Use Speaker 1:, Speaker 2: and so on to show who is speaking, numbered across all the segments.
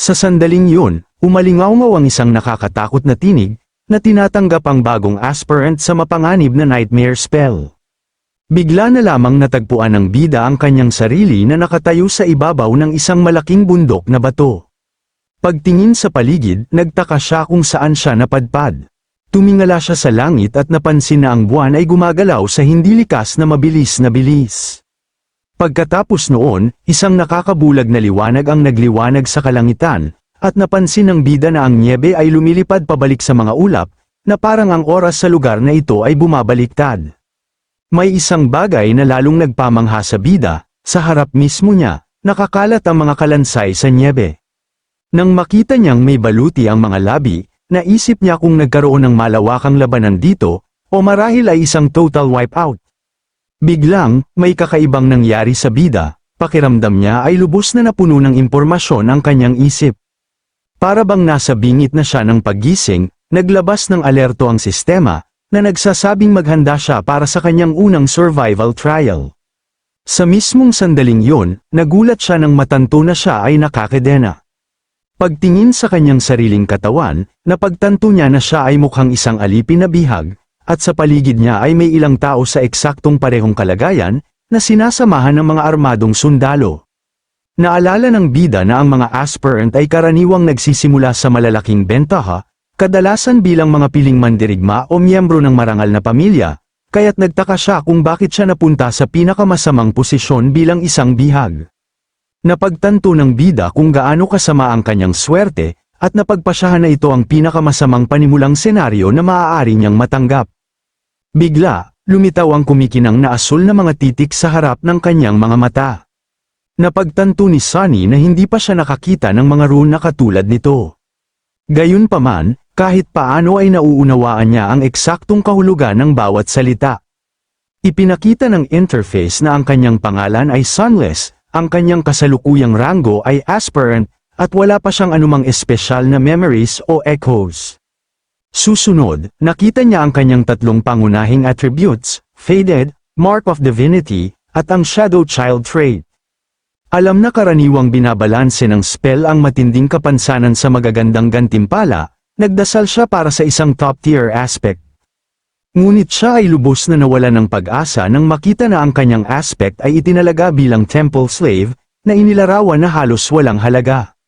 Speaker 1: Sa sandaling yun, umalingaw ang isang nakakatakot na tinig, na tinatanggap ang bagong aspirant sa mapanganib na nightmare spell. Bigla na lamang natagpuan ng bida ang kanyang sarili na nakatayo sa ibabaw ng isang malaking bundok na bato. Pagtingin sa paligid, nagtaka siya kung saan siya napadpad. Tumingala siya sa langit at napansin na ang buwan ay gumagalaw sa hindi likas na mabilis na bilis. Pagkatapos noon, isang nakakabulag na liwanag ang nagliwanag sa kalangitan, at napansin ng bida na ang nyebe ay lumilipad pabalik sa mga ulap, na parang ang oras sa lugar na ito ay bumabaliktad. May isang bagay na lalong nagpamangha sa bida, sa harap mismo niya, nakakalat ang mga kalansay sa nyebe. Nang makita niyang may baluti ang mga labi, naisip niya kung nagkaroon ng malawakang labanan dito, o marahil ay isang total wipeout. Biglang, may kakaibang nangyari sa bida, pakiramdam niya ay lubos na napuno ng impormasyon ang kanyang isip. Para bang nasa bingit na siya ng paggising, naglabas ng alerto ang sistema, na nagsasabing maghanda siya para sa kanyang unang survival trial. Sa mismong sandaling yun, nagulat siya nang matanto na siya ay nakakadena. Pagtingin sa kanyang sariling katawan, napagtanto niya na siya ay mukhang isang alipin na bihag, at sa paligid niya ay may ilang tao sa eksaktong parehong kalagayan, na sinasamahan ng mga armadong sundalo. Naalala ng bida na ang mga aspirant ay karaniwang nagsisimula sa malalaking bentaha, kadalasan bilang mga piling mandirigma o miyembro ng marangal na pamilya, kaya't nagtaka siya kung bakit siya napunta sa pinakamasamang posisyon bilang isang bihag. Napagtanto ng bida kung gaano kasama ang kanyang swerte, at napagpasyahan na ito ang pinakamasamang panimulang senaryo na maaari niyang matanggap. Bigla, lumitaw ang kumikinang na asul na mga titik sa harap ng kanyang mga mata. Napagtanto ni Sunny na hindi pa siya nakakita ng mga rune na katulad nito. Gayunpaman, kahit paano ay nauunawaan niya ang eksaktong kahulugan ng bawat salita. Ipinakita ng interface na ang kanyang pangalan ay Sunless, ang kanyang kasalukuyang ranggo ay aspirant, at wala pa siyang anumang espesyal na memories o echoes. Susunod, nakita niya ang kanyang tatlong pangunahing attributes, Faded, Mark of Divinity, at ang Shadow Child trait. Alam na karaniwang binabalanse ng spell ang matinding kapansanan sa magagandang gantimpala, nagdasal siya para sa isang top-tier aspect. Ngunit siya ay lubos na nawala ng pag-asa nang makita na ang kanyang aspect ay itinalaga bilang temple slave, na inilarawan na halos walang halaga.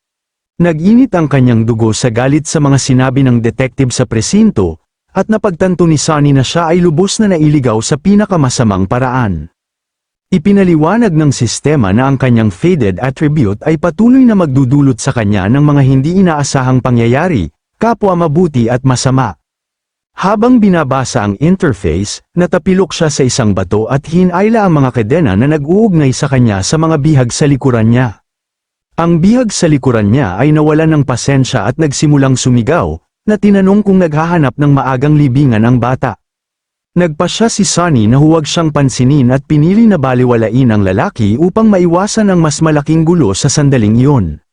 Speaker 1: Nag-init ang kanyang dugo sa galit sa mga sinabi ng detective sa presinto, at napagtanto ni Sunny na siya ay lubos na nailigaw sa pinakamasamang paraan. Ipinaliwanag ng sistema na ang kanyang faded attribute ay patuloy na magdudulot sa kanya ng mga hindi inaasahang pangyayari, kapwa mabuti at masama. Habang binabasa ang interface, natapilok siya sa isang bato at hinayla ang mga kadena na nag-uugnay sa kanya sa mga bihag sa likuran niya. Ang bihag sa likuran niya ay nawalan ng pasensya at nagsimulang sumigaw, na tinanong kung naghahanap ng maagang libingan ang bata. Nagpasya si Sunny na huwag siyang pansinin at pinili na baliwalain ang lalaki upang maiwasan ang mas malaking gulo sa sandaling iyon.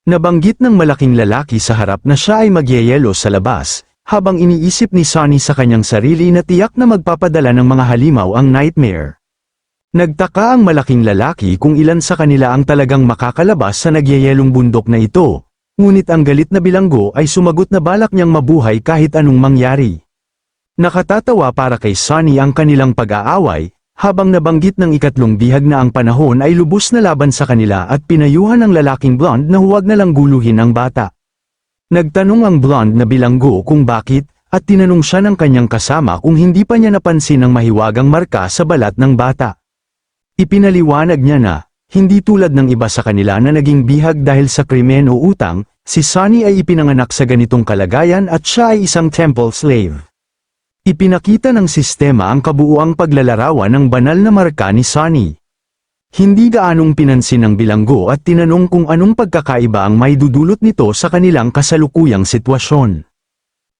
Speaker 1: Nabanggit ng malaking lalaki sa harap na siya ay magyeyelo sa labas, habang iniisip ni Sunny sa kanyang sarili na tiyak na magpapadala ng mga halimaw ang nightmare. Nagtaka ang malaking lalaki kung ilan sa kanila ang talagang makakalabas sa nagyeyelong bundok na ito, ngunit ang galit na bilanggo ay sumagot na balak niyang mabuhay kahit anong mangyari. Nakatatawa para kay Sunny ang kanilang pag-aaway, habang nabanggit ng ikatlong bihag na ang panahon ay lubos na laban sa kanila at pinayuhan ng lalaking blonde na huwag na lang guluhin ang bata. Nagtanong ang blonde na bilanggo kung bakit, at tinanong siya ng kanyang kasama kung hindi pa niya napansin ang mahiwagang marka sa balat ng bata. Ipinaliwanag niya na, hindi tulad ng iba sa kanila na naging bihag dahil sa krimen o utang, si Sunny ay ipinanganak sa ganitong kalagayan at siya ay isang temple slave. Ipinakita ng sistema ang kabuuang paglalarawan ng banal na marka ni Sunny. Hindi gaanong pinansin ng bilanggo at tinanong kung anong pagkakaiba ang maidudulot nito sa kanilang kasalukuyang sitwasyon.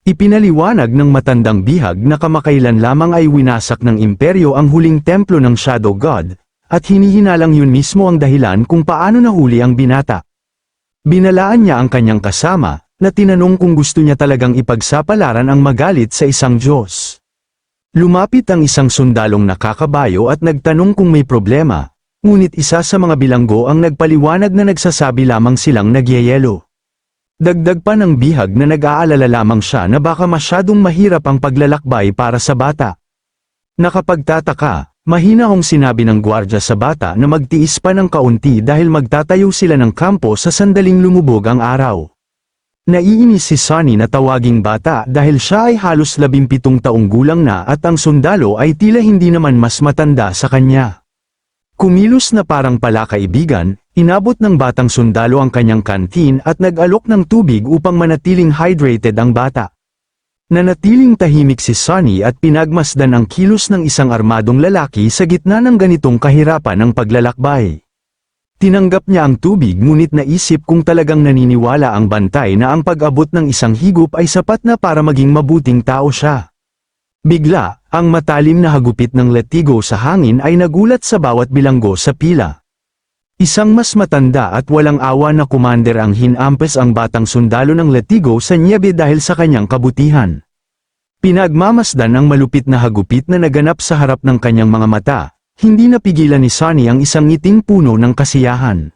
Speaker 1: Ipinaliwanag ng matandang bihag na kamakailan lamang ay winasak ng imperyo ang huling templo ng Shadow God, at hinihinalang yun mismo ang dahilan kung paano nahuli ang binata. Binalaan niya ang kanyang kasama, na tinanong kung gusto niya talagang ipagsapalaran ang magalit sa isang Diyos. Lumapit ang isang sundalong nakakabayo at nagtanong kung may problema, ngunit isa sa mga bilanggo ang nagpaliwanag na nagsasabi lamang silang nagyeyelo. Dagdag pa ng bihag na nag-aalala lamang siya na baka masyadong mahirap ang paglalakbay para sa bata. Nakapagtataka, mahinahong sinabi ng gwardya sa bata na magtiis pa ng kaunti dahil magtatayo sila ng kampo sa sandaling lumubog ang araw. Naiinis si Sunny na tawaging bata dahil siya ay halos 17 taong gulang na at ang sundalo ay tila hindi naman mas matanda sa kanya. Kumilos na parang palakaibigan, inabot ng batang sundalo ang kanyang kantin at nag-alok ng tubig upang manatiling hydrated ang bata. Nanatiling tahimik si Sunny at pinagmasdan ang kilos ng isang armadong lalaki sa gitna ng ganitong kahirapan ng paglalakbay. Tinanggap niya ang tubig ngunit naisip kung talagang naniniwala ang bantay na ang pag-abot ng isang higop ay sapat na para maging mabuting tao siya. Bigla, ang matalim na hagupit ng latigo sa hangin ay nagulat sa bawat bilanggo sa pila. Isang mas matanda at walang awa na commander ang hinampes ang batang sundalo ng latigo sa niebe dahil sa kanyang kabutihan. Pinagmamasdan ang malupit na hagupit na naganap sa harap ng kanyang mga mata, hindi napigilan ni Sunny ang isang ngiting puno ng kasiyahan.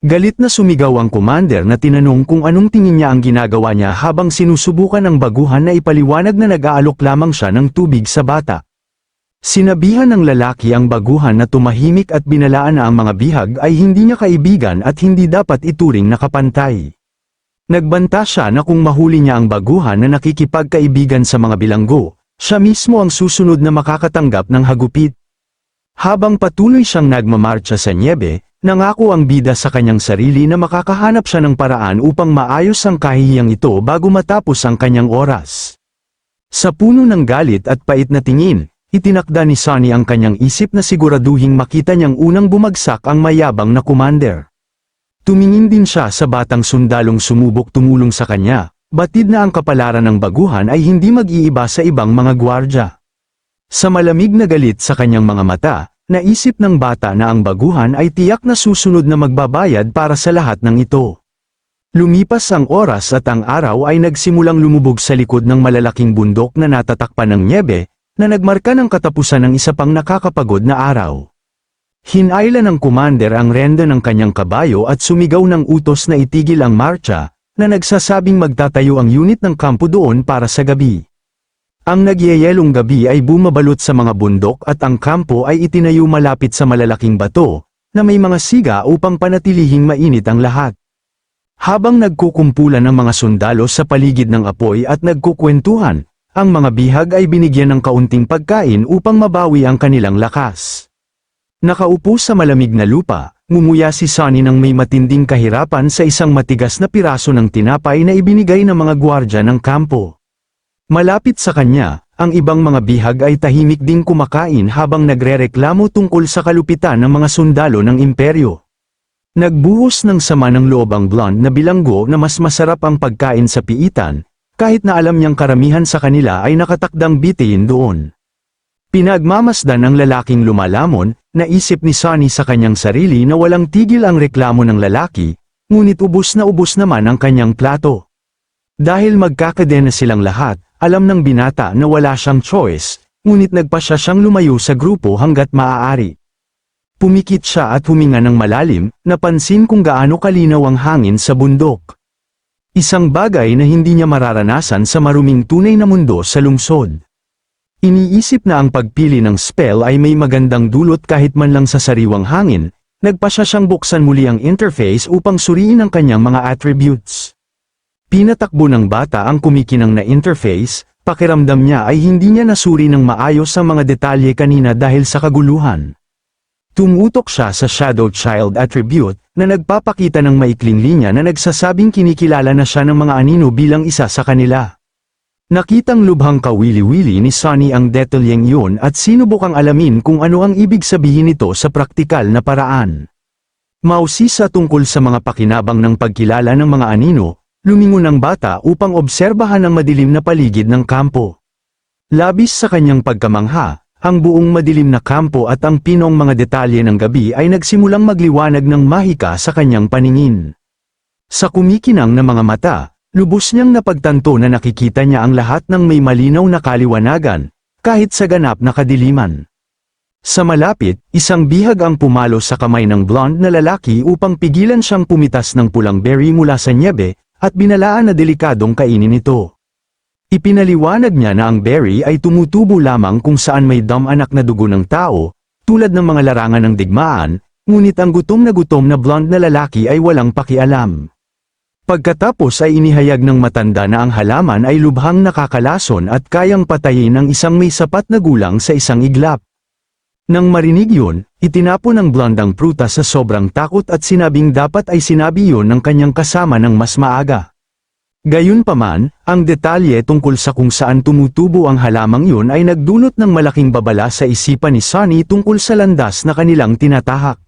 Speaker 1: Galit na sumigaw ang commander na tinanong kung anong tingin niya ang ginagawa niya habang sinusubukan ng baguhan na ipaliwanag na nag-aalok lamang siya ng tubig sa bata. Sinabihan ng lalaki ang baguhan na tumahimik at binalaan na ang mga bihag ay hindi niya kaibigan at hindi dapat ituring na kapantay. Nagbanta siya na kung mahuli niya ang baguhan na nakikipagkaibigan sa mga bilanggo, siya mismo ang susunod na makakatanggap ng hagupit. Habang patuloy siyang nagmamarcha sa niebe, nangako ang bida sa kanyang sarili na makakahanap siya ng paraan upang maayos ang kahihiyang ito bago matapos ang kanyang oras. Sa puno ng galit at pait na tingin, itinakda ni Sunny ang kanyang isip na siguraduhing makita niyang unang bumagsak ang mayabang na commander. Tumingin din siya sa batang sundalong sumubok tumulong sa kanya, batid na ang kapalaran ng baguhan ay hindi mag-iiba sa ibang mga gwardya. Sa malamig na galit sa kanyang mga mata, naisip ng bata na ang baguhan ay tiyak na susunod na magbabayad para sa lahat ng ito. Lumipas ang oras at ang araw ay nagsimulang lumubog sa likod ng malalaking bundok na natatakpan ng niebe, na nagmarka ng katapusan ng isa pang nakakapagod na araw. Hinayla ng commander ang renda ng kanyang kabayo at sumigaw ng utos na itigil ang marcha, na nagsasabing magtatayo ang unit ng kampo doon para sa gabi. Ang nagyayelong gabi ay bumabalot sa mga bundok at ang kampo ay itinayo malapit sa malalaking bato, na may mga siga upang panatilihing mainit ang lahat. Habang nagkukumpulan ng mga sundalo sa paligid ng apoy at nagkukwentuhan, ang mga bihag ay binigyan ng kaunting pagkain upang mabawi ang kanilang lakas. Nakaupo sa malamig na lupa, ngumuya si Sunny nang may matinding kahirapan sa isang matigas na piraso ng tinapay na ibinigay ng mga gwardya ng kampo. Malapit sa kanya, ang ibang mga bihag ay tahimik ding kumakain habang nagrereklamo tungkol sa kalupitan ng mga sundalo ng imperyo. Nagbuhos ng sama ng loob ang blonde na bilanggo na mas masarap ang pagkain sa piitan, kahit na alam niyang karamihan sa kanila ay nakatakdang bitihin doon. Pinagmamasdan ng lalaking lumalamon, naisip ni Sunny sa kanyang sarili na walang tigil ang reklamo ng lalaki, ngunit ubos na ubos naman ang kanyang plato. Dahil magkakadena silang lahat, alam ng binata na wala siyang choice, ngunit nagpasya siyang lumayo sa grupo hanggat maaari. Pumikit siya at huminga ng malalim, napansin kung gaano kalinaw ang hangin sa bundok. Isang bagay na hindi niya mararanasan sa maruming tunay na mundo sa lungsod. Iniisip na ang pagpili ng spell ay may magandang dulot kahit man lang sa sariwang hangin, nagpasya siyang buksan muli ang interface upang suriin ang kanyang mga attributes. Pinatakbo ng bata ang kumikinang na interface, pakiramdam niya ay hindi niya nasuri ng maayos ang mga detalye kanina dahil sa kaguluhan. Tumutok siya sa Shadow Child attribute, na nagpapakita ng maikling linya na nagsasabing kinikilala na siya ng mga anino bilang isa sa kanila. Nakitang lubhang kawili-wili ni Sunny ang detalyeng yun at sinubukang alamin kung ano ang ibig sabihin nito sa praktikal na paraan. Mausisa tungkol sa mga pakinabang ng pagkilala ng mga anino, lumingon ang bata upang obserbahan ang madilim na paligid ng kampo. Labis sa kanyang pagkamangha, ang buong madilim na kampo at ang pinong mga detalye ng gabi ay nagsimulang magliwanag ng mahika sa kanyang paningin. Sa kumikinang na mga mata, lubos niyang napagtanto na nakikita niya ang lahat ng may malinaw na kaliwanagan, kahit sa ganap na kadiliman. Sa malapit, isang bihag ang pumalo sa kamay ng blonde na lalaki upang pigilan siyang pumitas ng pulang berry mula sa niebe, at binalaan na delikadong kainin ito. Ipinaliwanag niya na ang berry ay tumutubo lamang kung saan may anak na dugo ng tao, tulad ng mga larangan ng digmaan, ngunit ang gutom na blonde na lalaki ay walang pakialam. Pagkatapos ay inihayag ng matanda na ang halaman ay lubhang nakakalason at kayang patayin ang isang may sapat na gulang sa isang iglap. Nang marinig yun, itinapon ng blonde ang prutas sa sobrang takot at sinabing dapat ay sinabi yun ng kanyang kasama ng mas maaga. Gayunpaman, ang detalye tungkol sa kung saan tumutubo ang halamang yun ay nagdulot ng malaking babala sa isipan ni Sunny tungkol sa landas na kanilang tinatahak.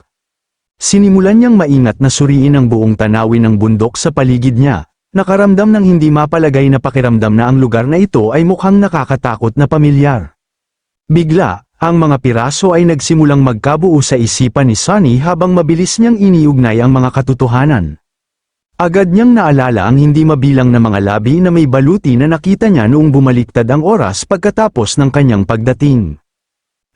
Speaker 1: Sinimulan niyang maingat na suriin ang buong tanawin ng bundok sa paligid niya, nakaramdam ng hindi mapalagay na pakiramdam na ang lugar na ito ay mukhang nakakatakot na pamilyar. Bigla, ang mga piraso ay nagsimulang magkabuo sa isipan ni Sunny habang mabilis niyang iniugnay ang mga katotohanan. Agad niyang naalala ang hindi mabilang na mga labi na may baluti na nakita niya noong bumaliktad ang oras pagkatapos ng kanyang pagdating.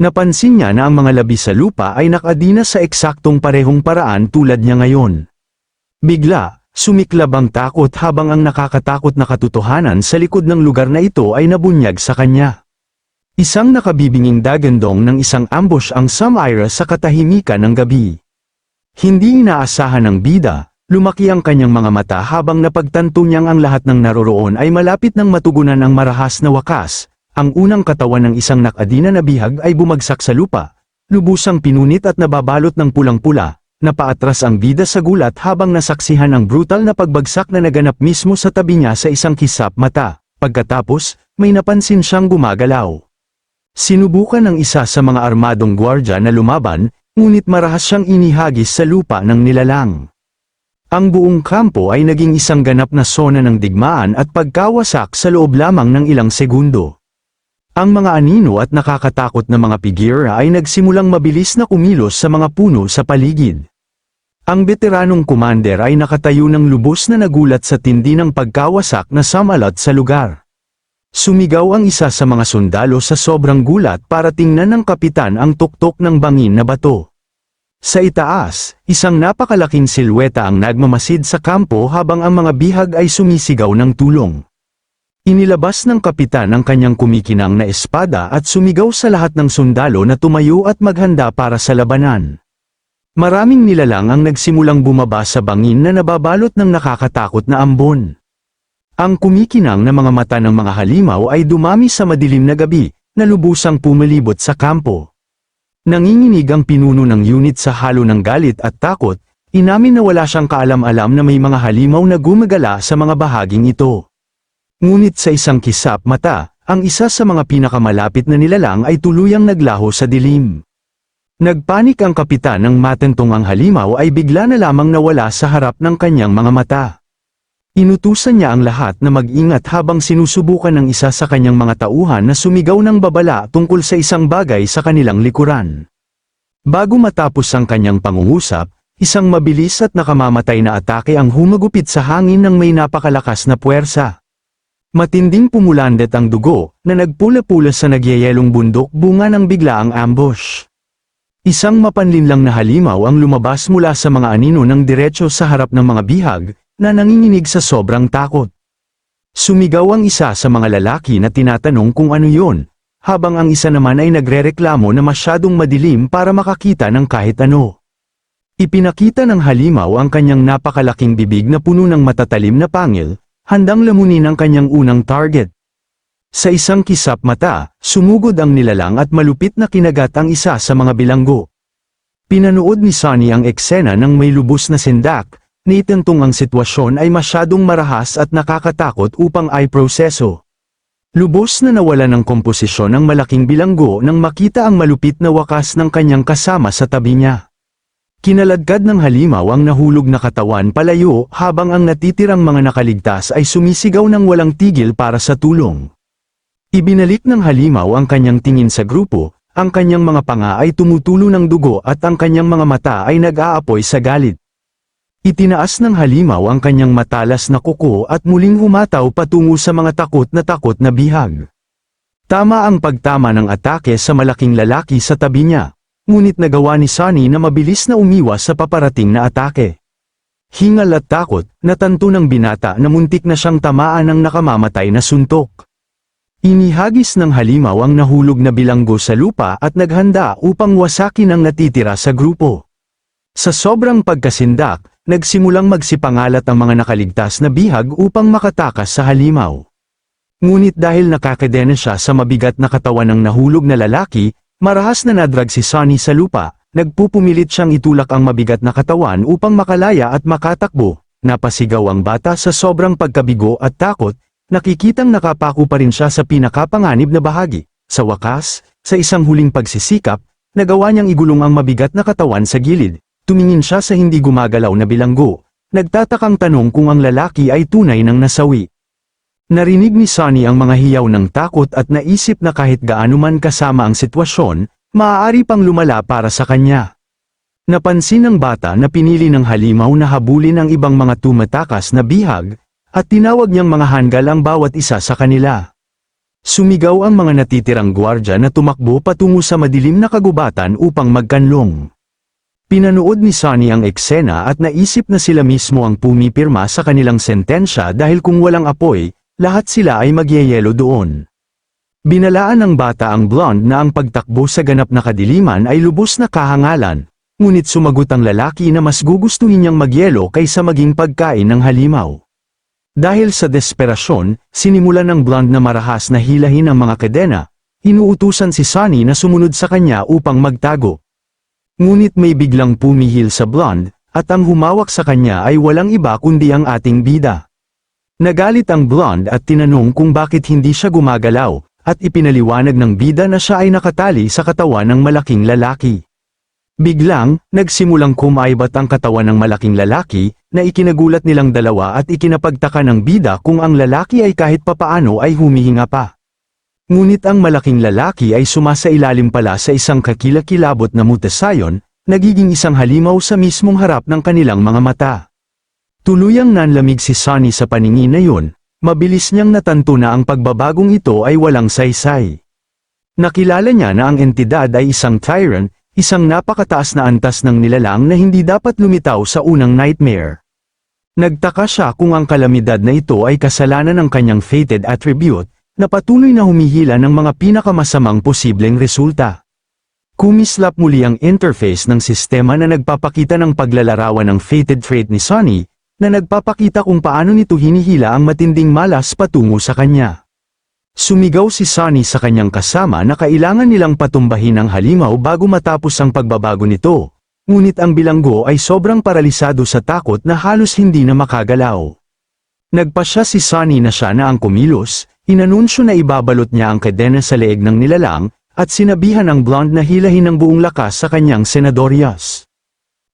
Speaker 1: Napansin niya na ang mga labi sa lupa ay nakadina sa eksaktong parehong paraan tulad niya ngayon. Bigla, sumiklab ang takot habang ang nakakatakot na katotohanan sa likod ng lugar na ito ay nabunyag sa kanya. Isang nakabibinging dagandong ng isang ambush ang Samira sa katahimikan ng gabi. Hindi inaasahan ng bida. Lumaki ang kanyang mga mata habang napagtanto niyang ang lahat ng naroroon ay malapit ng matugunan ang marahas na wakas. Ang unang katawan ng isang nakadina na bihag ay bumagsak sa lupa, lubusang pinunit at nababalot ng pulang-pula. Napaatras ang bida sa gulat habang nasaksihan ang brutal na pagbagsak na naganap mismo sa tabi niya sa isang kisap mata. Pagkatapos, may napansin siyang gumagalaw. Sinubukan ng isa sa mga armadong gwardya na lumaban, ngunit marahas siyang inihagis sa lupa ng nilalang. Ang buong kampo ay naging isang ganap na sona ng digmaan at pagkawasak sa loob lamang ng ilang segundo. Ang mga anino at nakakatakot na mga figura ay nagsimulang mabilis na kumilos sa mga puno sa paligid. Ang veteranong commander ay nakatayo ng lubos na nagulat sa tindi ng pagkawasak na samalat sa lugar. Sumigaw ang isa sa mga sundalo sa sobrang gulat para tingnan ng kapitan ang tuktok ng bangin na bato. Sa itaas, isang napakalaking silweta ang nagmamasid sa kampo habang ang mga bihag ay sumisigaw ng tulong. Inilabas ng kapitan ang kanyang kumikinang na espada at sumigaw sa lahat ng sundalo na tumayo at maghanda para sa labanan. Maraming nilalang ang nagsimulang bumaba sa bangin na nababalot ng nakakatakot na ambon. Ang kumikinang na mga mata ng mga halimaw ay dumami sa madilim na gabi, na lubusang pumilibot sa kampo. Nanginginig ang pinuno ng unit sa halo ng galit at takot, inamin na wala siyang kaalam-alam na may mga halimaw na gumagala sa mga bahaging ito. Ngunit sa isang kisap mata, ang isa sa mga pinakamalapit na nilalang ay tuluyang naglaho sa dilim. Nagpanik ang kapitan nang matentong ang halimaw ay bigla na lamang nawala sa harap ng kanyang mga mata. Inutusan niya ang lahat na mag-ingat habang sinusubukan ng isa sa kanyang mga tauhan na sumigaw ng babala tungkol sa isang bagay sa kanilang likuran. Bago matapos ang kanyang pangungusap, isang mabilis at nakamamatay na atake ang humagupit sa hangin ng may napakalakas na puwersa. Matinding pumulandet ang dugo, na nagpula-pula sa nagyayelong bundok bunga ng biglaang ambush. Isang mapanlinlang na halimaw ang lumabas mula sa mga anino ng diretso sa harap ng mga bihag, na nanginginig sa sobrang takot. Sumigaw ang isa sa mga lalaki na tinatanong kung ano yon, habang ang isa naman ay nagrereklamo na masyadong madilim para makakita ng kahit ano. Ipinakita ng halimaw ang kanyang napakalaking bibig na puno ng matatalim na pangil, handang lamunin ang kanyang unang target. Sa isang kisap mata, sumugod ang nilalang at malupit na kinagat ang isa sa mga bilanggo. Pinanood ni Sunny ang eksena ng may lubos na sindak, naitentong ang sitwasyon ay masyadong marahas at nakakatakot upang ay proseso. Lubos na nawala ng komposisyon ang malaking bilanggo nang makita ang malupit na wakas ng kanyang kasama sa tabi niya. Kinaladkad ng halimaw ang nahulog na katawan palayo habang ang natitirang mga nakaligtas ay sumisigaw ng walang tigil para sa tulong. Ibinalik ng halimaw ang kanyang tingin sa grupo, ang kanyang mga panga ay tumutulo ng dugo at ang kanyang mga mata ay nag-aapoy sa galit. Itinaas ng halimaw ang kanyang matalas na kuko at muling humataw patungo sa mga takot na bihag. Tama ang pagtama ng atake sa malaking lalaki sa tabi niya, ngunit nagawa ni Sunny na mabilis na umiwas sa paparating na atake. Hingal at takot, natanto ng binata na muntik na siyang tamaan ng nakamamatay na suntok. Inihagis ng halimaw ang nahulog na bilanggo sa lupa at naghanda upang wasakin ang natitira sa grupo. Sa sobrang pagkasindak, nagsimulang magsipangalat ang mga nakaligtas na bihag upang makatakas sa halimaw. Ngunit dahil nakakadena siya sa mabigat na katawan ng nahulog na lalaki, marahas na nadrag si Sonny sa lupa. Nagpupumilit siyang itulak ang mabigat na katawan upang makalaya at makatakbo. Napasigaw ang bata sa sobrang pagkabigo at takot, nakikitang nakapako pa rin siya sa pinakapanganib na bahagi. Sa wakas, sa isang huling pagsisikap, nagawa niyang igulong ang mabigat na katawan sa gilid. Tumingin siya sa hindi gumagalaw na bilanggo, nagtatakang tanong kung ang lalaki ay tunay ng nasawi. Narinig ni Sonny ang mga hiyaw ng takot at naisip na kahit gaano man kasama ang sitwasyon, maaari pang lumala para sa kanya. Napansin ng bata na pinili ng halimaw na habulin ang ibang mga tumatakas na bihag, at tinawag niyang mga hanggal ang bawat isa sa kanila. Sumigaw ang mga natitirang gwardya na tumakbo patungo sa madilim na kagubatan upang magkanlong. Pinanood ni Sonny ang eksena at naisip na sila mismo ang pumipirma sa kanilang sentensya dahil kung walang apoy, lahat sila ay magyeyelo doon. Binalaan ng bata ang blonde na ang pagtakbo sa ganap na kadiliman ay lubos na kahangalan, ngunit sumagot ang lalaki na mas gugustuhin niyang magyelo kaysa maging pagkain ng halimaw. Dahil sa desperasyon, sinimulan ng blonde na marahas na hilahin ang mga kadena, inuutusan si Sonny na sumunod sa kanya upang magtago. Ngunit may biglang pumihil sa blonde, at ang humawak sa kanya ay walang iba kundi ang ating bida. Nagalit ang blonde at tinanong kung bakit hindi siya gumagalaw, at ipinaliwanag ng bida na siya ay nakatali sa katawan ng malaking lalaki. Biglang, nagsimulang kumaibat ang katawan ng malaking lalaki, na ikinagulat nilang dalawa at ikinapagtaka ng bida kung ang lalaki ay kahit papaano ay humihinga pa. Ngunit ang malaking lalaki ay sumasailalim pala sa isang kakilakilabot na mutasayon, nagiging isang halimaw sa mismong harap ng kanilang mga mata. Tuluyang nanlamig si Sonny sa paningin na yun. Mabilis niyang natanto na ang pagbabagong ito ay walang saysay. Nakilala niya na ang entidad ay isang tyrant, isang napakataas na antas ng nilalang na hindi dapat lumitaw sa unang nightmare. Nagtaka siya kung ang kalamidad na ito ay kasalanan ng kanyang fated attribute, na patuloy na humihila ng mga pinakamasamang posibleng resulta. Kumislap muli ang interface ng sistema na nagpapakita ng paglalarawan ng fated trait ni Sonny, na nagpapakita kung paano nito hinihila ang matinding malas patungo sa kanya. Sumigaw si Sonny sa kanyang kasama na kailangan nilang patumbahin ang halimaw bago matapos ang pagbabago nito, ngunit ang bilanggo ay sobrang paralisado sa takot na halos hindi na makagalaw. Nagpasya si Sonny na siya na ang kumilos, inanunsyo na ibabalot niya ang kadena sa leeg ng nilalang, at sinabihan ang blonde na hilahin ng buong lakas sa kanyang senadoryas.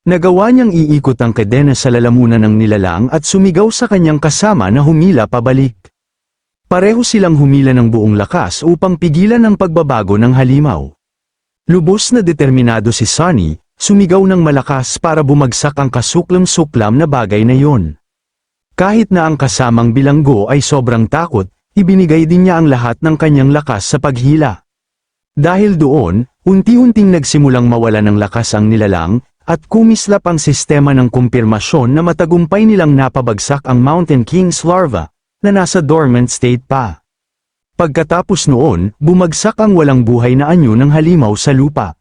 Speaker 1: Nagawa niyang iikot ang kadena sa lalamunan ng nilalang at sumigaw sa kanyang kasama na humila pabalik. Pareho silang humila ng buong lakas upang pigilan ang pagbabago ng halimaw. Lubos na determinado si Sonny, sumigaw ng malakas para bumagsak ang kasuklam-suklam na bagay na yon. Kahit na ang kasamang bilanggo ay sobrang takot, ibinigay din niya ang lahat ng kanyang lakas sa paghila. Dahil doon, unti-unting nagsimulang mawala ng lakas ang nilalang, at kumislap ang sistema ng kumpirmasyon na matagumpay nilang napabagsak ang Mountain King's larva, na nasa dormant state pa. Pagkatapos noon, bumagsak ang walang buhay na anyo ng halimaw sa lupa.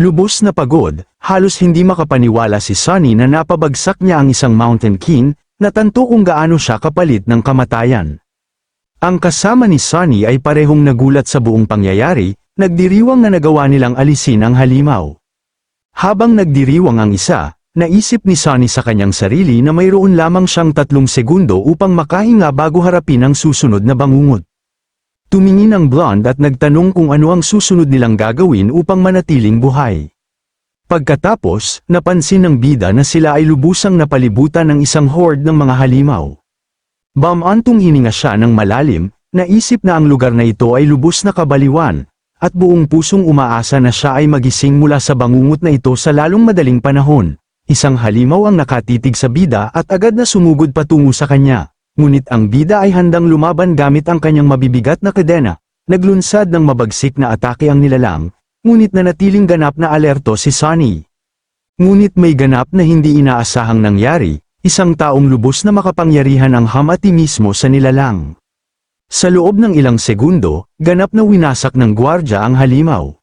Speaker 1: Lubos na pagod, halos hindi makapaniwala si Sonny na napabagsak niya ang isang Mountain King, natanto kung gaano siya kapalit ng kamatayan. Ang kasama ni Sonny ay parehong nagulat sa buong pangyayari, nagdiriwang na nagawa nilang alisin ang halimaw. Habang nagdiriwang ang isa, naisip ni Sonny sa kanyang sarili na mayroon lamang siyang 3 segundo upang makahinga bago harapin ang susunod na bangungot. Tumingin ang blonde at nagtanong kung ano ang susunod nilang gagawin upang manatiling buhay. Pagkatapos, napansin ng bida na sila ay lubusang napalibutan ng isang horde ng mga halimaw. Bamantong hininga siya ng malalim, naisip na ang lugar na ito ay lubos na kabaliwan, at buong pusong umaasa na siya ay magising mula sa bangungot na ito sa lalong madaling panahon. Isang halimaw ang nakatitig sa bida at agad na sumugod patungo sa kanya. Ngunit ang bida ay handang lumaban gamit ang kanyang mabibigat na kadena. Naglunsad ng mabagsik na atake ang nilalang, ngunit nanatiling ganap na alerto si Sonny. Ngunit may ganap na hindi inaasahang nangyari, isang taong lubos na makapangyarihan ang Hamati mismo sa nilalang. Sa loob ng ilang segundo, ganap na winasak ng gwardya ang halimaw.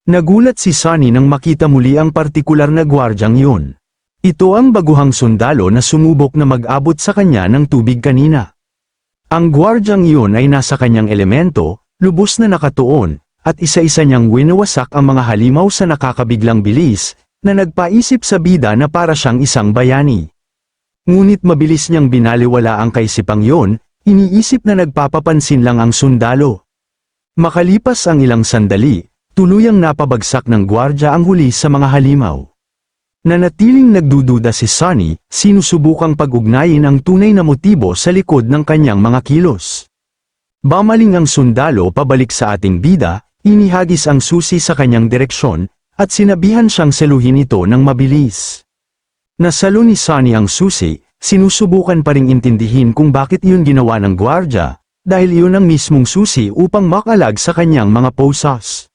Speaker 1: Nagulat si Sunny nang makita muli ang partikular na gwardyang yun. Ito ang baguhang sundalo na sumubok na mag-abot sa kanya ng tubig kanina. Ang gwardyang iyon ay nasa kanyang elemento, lubos na nakatuon, at isa-isa niyang winawasak ang mga halimaw sa nakakabiglang bilis, na nagpaisip sa bida na para siyang isang bayani. Ngunit mabilis niyang binaliwala ang kaisipang yon, iniisip na nagpapapansin lang ang sundalo. Makalipas ang ilang sandali, tuluyang napabagsak ng gwardya ang huli sa mga halimaw. Nanatiling nagdududa si Sunny, sinusubukang pag-ugnayin ang tunay na motibo sa likod ng kanyang mga kilos. Bamaling ang sundalo pabalik sa ating bida, inihagis ang susi sa kanyang direksyon, at sinabihan siyang seluhin ito ng mabilis. Nasalo ni Sunny ang susi, sinusubukan pa ring intindihin kung bakit iyon ginawa ng gwardya, dahil iyon ang mismong susi upang makalag sa kanyang mga posas.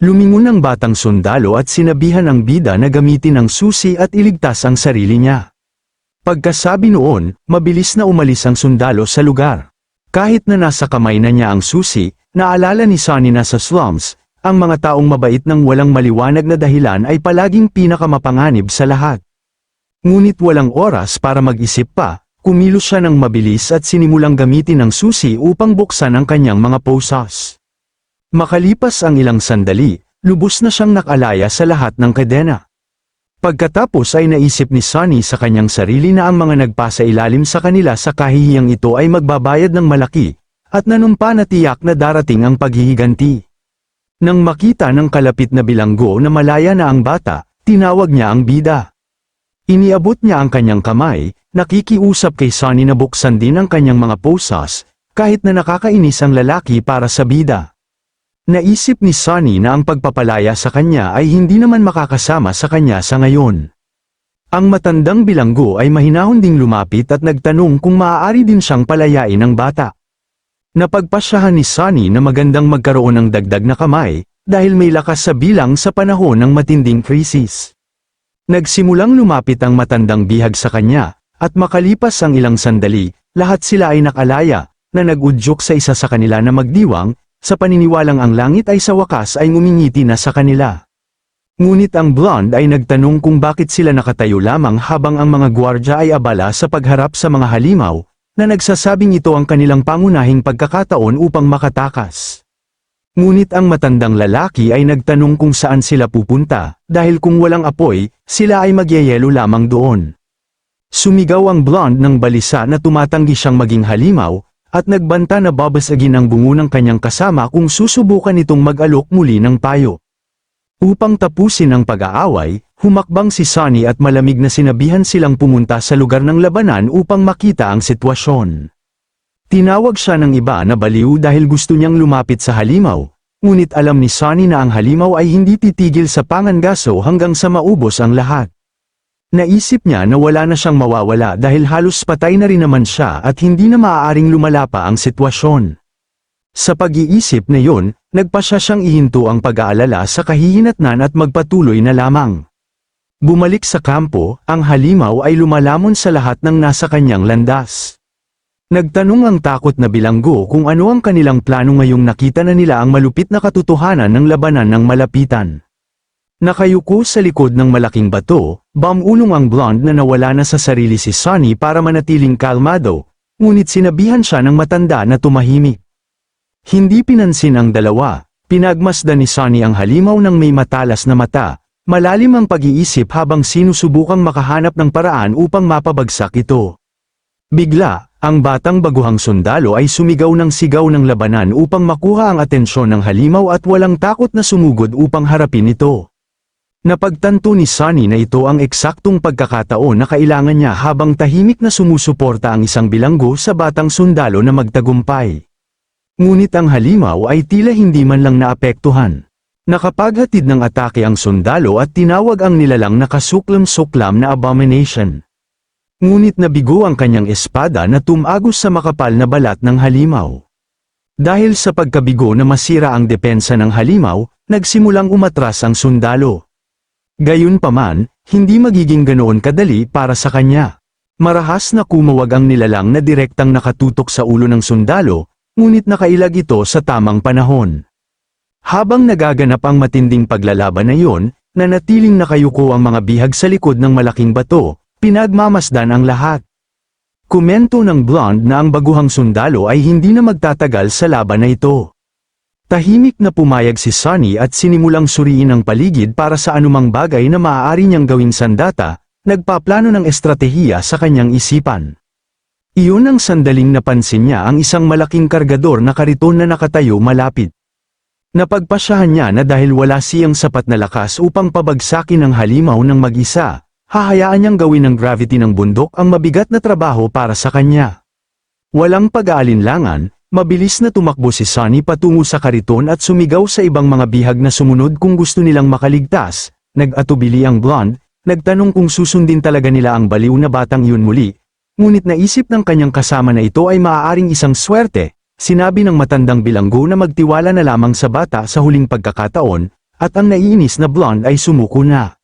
Speaker 1: Lumingon ang batang sundalo at sinabihan ang bida na gamitin ang susi at iligtas ang sarili niya. Pagkasabi noon, mabilis na umalis ang sundalo sa lugar. Kahit na nasa kamay na niya ang susi, naalala ni Sunny na sa slums, ang mga taong mabait ng walang maliwanag na dahilan ay palaging pinakamapanganib sa lahat. Ngunit walang oras para mag-isip pa, kumilos siya ng mabilis at sinimulang gamitin ang susi upang buksan ang kanyang mga posas. Makalipas ang ilang sandali, lubos na siyang nakalaya sa lahat ng kadena. Pagkatapos ay naisip ni Sunny sa kanyang sarili na ang mga nagpasa ilalim sa kanila sa kahihiyang ito ay magbabayad ng malaki, at nanumpa na tiyak na darating ang paghihiganti. Nang makita ng kalapit na bilanggo na malaya na ang bata, tinawag niya ang bida. Iniabot niya ang kanyang kamay, nakikiusap kay Sunny na buksan din ang kanyang mga posas, kahit na nakakainis ang lalaki para sa bida. Naisip ni Sunny na ang pagpapalaya sa kanya ay hindi naman makakasama sa kanya sa ngayon. Ang matandang bilanggo ay mahinahon ding lumapit at nagtanong kung maaari din siyang palayain ng bata. Napagpasyahan ni Sunny na magandang magkaroon ng dagdag na kamay, dahil may lakas sa bilang sa panahon ng matinding krisis. Nagsimulang lumapit ang matandang bihag sa kanya, at makalipas ang ilang sandali, lahat sila ay nakalaya, na nag-udyok sa isa sa kanila na magdiwang, sa paniniwalang ang langit ay sa wakas ay ngumingiti na sa kanila. Ngunit ang blonde ay nagtanong kung bakit sila nakatayo lamang habang ang mga gwardya ay abala sa pagharap sa mga halimaw, na nagsasabing ito ang kanilang pangunahing pagkakataon upang makatakas. Ngunit ang matandang lalaki ay nagtanong kung saan sila pupunta, dahil kung walang apoy, sila ay magyayelo lamang doon. Sumigaw ang blonde ng balisa na tumatanggi siyang maging halimaw, at nagbanta na babasagin ang bungo ng kanyang kasama kung susubukan itong mag-alok muli ng payo. Upang tapusin ang pag-aaway, humakbang si Sunny at malamig na sinabihan silang pumunta sa lugar ng labanan upang makita ang sitwasyon. Tinawag siya ng iba na baliw dahil gusto niyang lumapit sa halimaw, ngunit alam ni Sunny na ang halimaw ay hindi titigil sa pangangaso hanggang sa maubos ang lahat. Naisip niya na wala na siyang mawawala dahil halos patay na rin naman siya at hindi na maaaring lumala pa ang sitwasyon. Sa pag-iisip na yun, nagpasya siyang ihinto ang pag-aalala sa kahihinatnan at magpatuloy na lamang. Bumalik sa kampo, ang halimaw ay lumalamon sa lahat ng nasa kanyang landas. Nagtanong ang takot na bilanggo kung ano ang kanilang plano ngayong nakita na nila ang malupit na katotohanan ng labanan ng malapitan. Nakayuko sa likod ng malaking bato, bumulong ang blonde na nawala na sa sarili si Sunny para manatiling kalmado, ngunit sinabihan siya ng matanda na tumahimik. Hindi pinansin ang dalawa, pinagmasdan ni Sunny ang halimaw ng may matalas na mata, malalim ang pag-iisip habang sinusubukang makahanap ng paraan upang mapabagsak ito. Bigla, ang batang baguhang sundalo ay sumigaw ng sigaw ng labanan upang makuha ang atensyon ng halimaw at walang takot na sumugod upang harapin ito. Napagtanto ni Sunny na ito ang eksaktong pagkakataon na kailangan niya habang tahimik na sumusuporta ang isang bilanggo sa batang sundalo na magtagumpay. Ngunit ang halimaw ay tila hindi man lang naapektuhan. Nakapaghatid ng atake ang sundalo at tinawag ang nilalang na kasuklam-suklam na abomination. Ngunit nabigo ang kanyang espada na tumagos sa makapal na balat ng halimaw. Dahil sa pagkabigo na masira ang depensa ng halimaw, nagsimulang umatras ang sundalo. Gayunpaman, hindi magiging ganoon kadali para sa kanya. Marahas na kumawag ang nilalang na direktang nakatutok sa ulo ng sundalo, ngunit nakailag ito sa tamang panahon. Habang nagaganap ang matinding paglalaban na iyon, nanatiling nakayuko ang mga bihag sa likod ng malaking bato, pinagmamasdan ang lahat. Komento ng Blonde na ang baguhang sundalo ay hindi na magtatagal sa laban na ito. Tahimik na pumayag si Sunny at sinimulang suriin ang paligid para sa anumang bagay na maaari niyang gawing sandata, nagpaplano ng estratehiya sa kanyang isipan. Iyon ang sandaling napansin niya ang isang malaking kargador na kariton na nakatayo malapit. Napagpasyahan niya na dahil wala siyang sapat na lakas upang pabagsakin ang halimaw ng mag-isa, hahayaan niyang gawin ng gravity ng bundok ang mabigat na trabaho para sa kanya. Walang pag-aalinlangan, mabilis na tumakbo si Sunny patungo sa kariton at sumigaw sa ibang mga bihag na sumunod kung gusto nilang makaligtas. Nag-atubili ang Blonde, nagtanong kung susundin talaga nila ang baliw na batang iyon muli, ngunit naisip ng kanyang kasama na ito ay maaaring isang swerte. Sinabi ng matandang bilanggo na magtiwala na lamang sa bata sa huling pagkakataon, at ang naiinis na Blonde ay sumuko na.